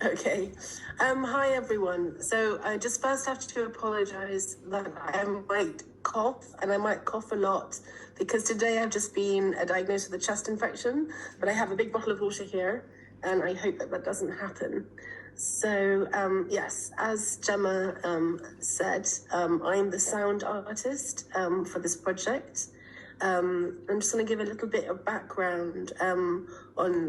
Okay. Hi everyone. So I just first have to apologize that I might cough and I might cough a lot because today I've just been diagnosed with a chest infection, but I have a big bottle of water here and I hope that that doesn't happen. So yes, as Gemma said, I'm the sound artist for this project. I'm just going to give a little bit of background on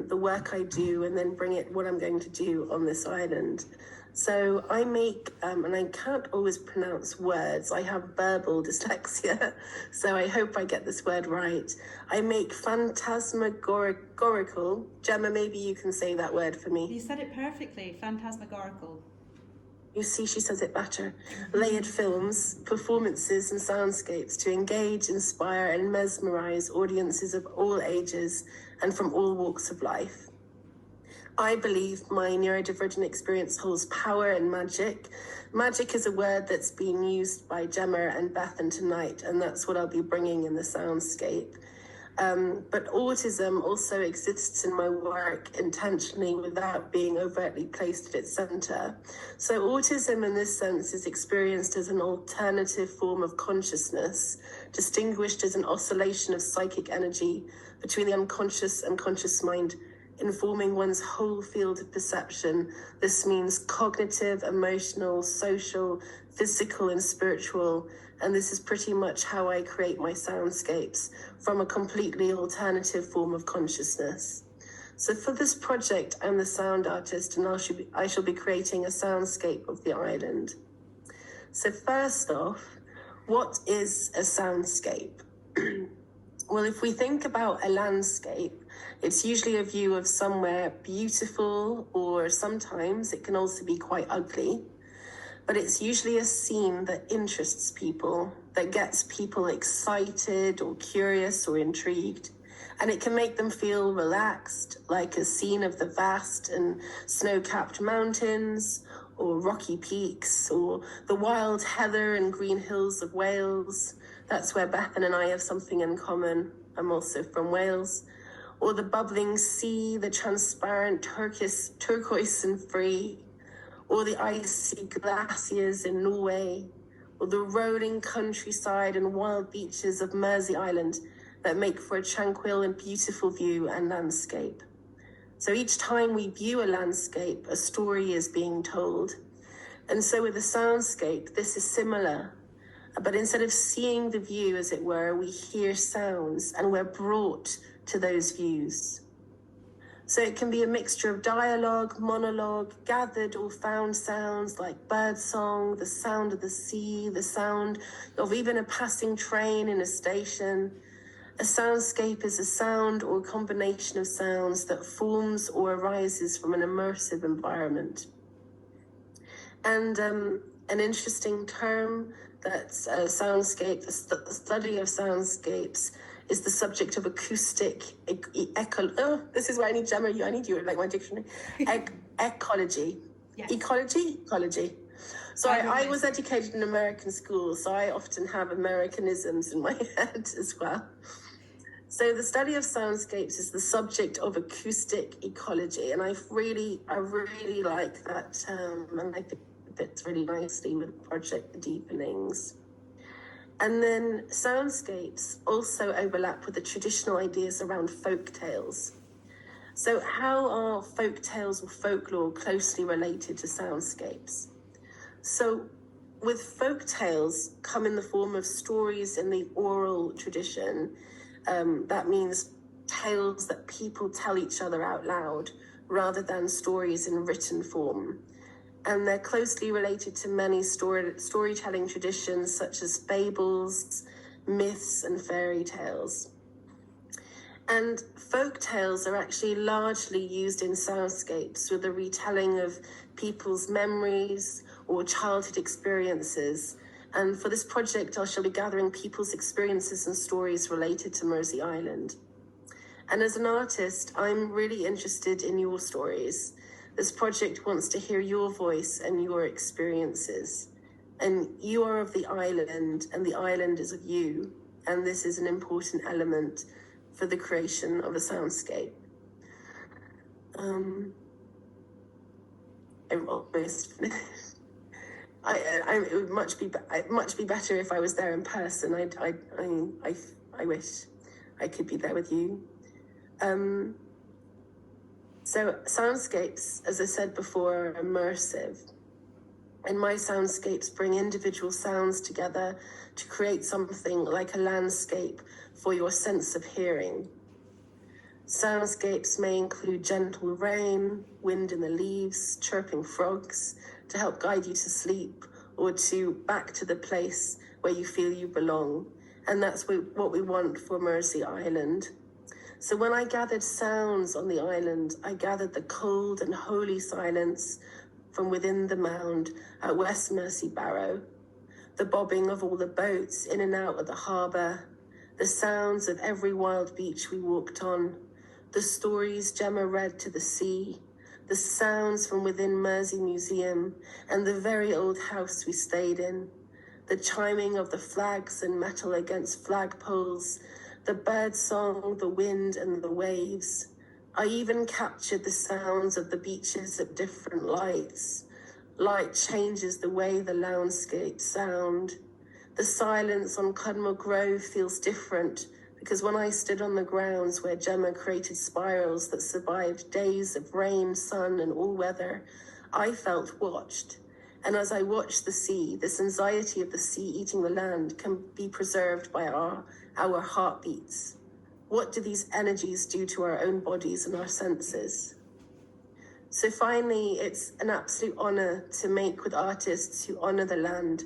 the work I do and then bring it what I'm going to do on this island. So I make, and I can't always pronounce words, I have verbal dyslexia, so I hope I get this word right. I make phantasmagorical, Gemma, maybe you can say that word for me. You said it perfectly, phantasmagorical. You see, she says it better. Layered films, performances and soundscapes to engage, inspire and mesmerize audiences of all ages and from all walks of life. I believe my neurodivergent experience holds power and magic. Magic is a word that's been used by Gemma and Bethan tonight, and that's what I'll be bringing in the soundscape. But autism also exists in my work intentionally without being overtly placed at its center. So autism in this sense is experienced as an alternative form of consciousness, distinguished as an oscillation of psychic energy between the unconscious and conscious mind, informing one's whole field of perception. This means cognitive, emotional, social, physical, and spiritual. And this is pretty much how I create my soundscapes, from a completely alternative form of consciousness. So for this project, I'm the sound artist, and I shall be creating a soundscape of the island. So first off, what is a soundscape? Well, if we think about a landscape, it's usually a view of somewhere beautiful, or sometimes it can also be quite ugly. But it's usually a scene that interests people, that gets people excited or curious or intrigued. And it can make them feel relaxed, like a scene of the vast and snow-capped mountains, or rocky peaks, or the wild heather and green hills of Wales. That's where Bethan and I have something in common. I'm also from Wales. Or the bubbling sea, the transparent turquoise and free, or the icy glaciers in Norway, or the rolling countryside and wild beaches of Mersey Island that make for a tranquil and beautiful view and landscape. So each time we view a landscape, a story is being told. And so with a soundscape, this is similar. But instead of seeing the view, as it were, we hear sounds and we're brought to those views. So it can be a mixture of dialogue, monologue, gathered or found sounds like birdsong, the sound of the sea, the sound of even a passing train in a station. A soundscape is a sound or combination of sounds that forms or arises from an immersive environment. And an interesting term that's a soundscape, the study of soundscapes, is the subject of acoustic this is where I need Gemma, I need you, like my dictionary. Ecology. Yes. Ecology. So I was educated in American school, so I often have Americanisms in my head as well. So the study of soundscapes is the subject of acoustic ecology, and I really like that term, and I think it fits really nicely with Project Deepenings. And then soundscapes also overlap with the traditional ideas around folk tales. So how are folk tales or folklore closely related to soundscapes? So with folk tales come in the form of stories in the oral tradition. That means tales that people tell each other out loud rather than stories in written form. And they're closely related to many storytelling traditions such as fables, myths, and fairy tales. And folk tales are actually largely used in soundscapes with the retelling of people's memories or childhood experiences. And for this project, I shall be gathering people's experiences and stories related to Mersey Island. And as an artist, I'm really interested in your stories. This project wants to hear your voice and your experiences. And you are of the island, and the island is of you. And this is an important element for the creation of a soundscape. I'm almost finished. It would much be better if I was there in person. I wish I could be there with you. So soundscapes, as I said before, are immersive. And my soundscapes bring individual sounds together to create something like a landscape for your sense of hearing. Soundscapes may include gentle rain, wind in the leaves, chirping frogs to help guide you to sleep or to back to the place where you feel you belong. And that's what we want for Mersey Island. So when I gathered sounds on the island, I gathered the cold and holy silence from within the mound at West Mersey Barrow, the bobbing of all the boats in and out of the harbour, the sounds of every wild beach we walked on, the stories Gemma read to the sea, the sounds from within Mersey Museum and the very old house we stayed in, the chiming of the flags and metal against flagpoles, the bird song, the wind and the waves. I even captured the sounds of the beaches at different lights. Light changes the way the landscapes sound. The silence on Cudmore Grove feels different because when I stood on the grounds where Gemma created spirals that survived days of rain, sun and all weather, I felt watched. And as I watched the sea, this anxiety of the sea eating the land can be preserved by our heartbeats. What do these energies do to our own bodies and our senses? So finally, it's an absolute honour to make with artists who honour the land.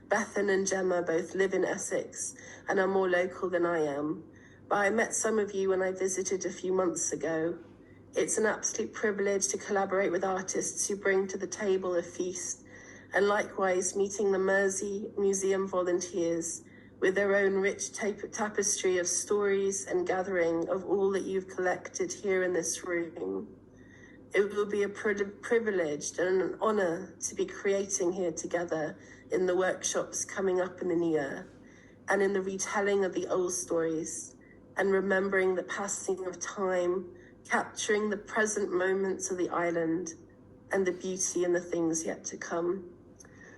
Bethan and Gemma both live in Essex and are more local than I am. But I met some of you when I visited a few months ago. It's an absolute privilege to collaborate with artists who bring to the table a feast, and likewise meeting the Mersey Museum volunteers with their own rich tapestry of stories and gathering of all that you've collected here in this room. It will be a privilege and an honour to be creating here together in the workshops coming up in the new year, and in the retelling of the old stories, and remembering the passing of time, capturing the present moments of the island, and the beauty and the things yet to come.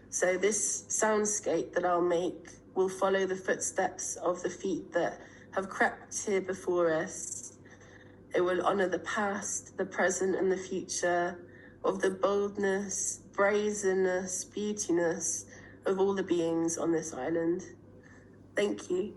So this soundscape that I'll make will follow the footsteps of the feet that have crept here before us. It will honour the past, the present and the future of the boldness, brazenness, beautiness of all the beings on this island. Thank you.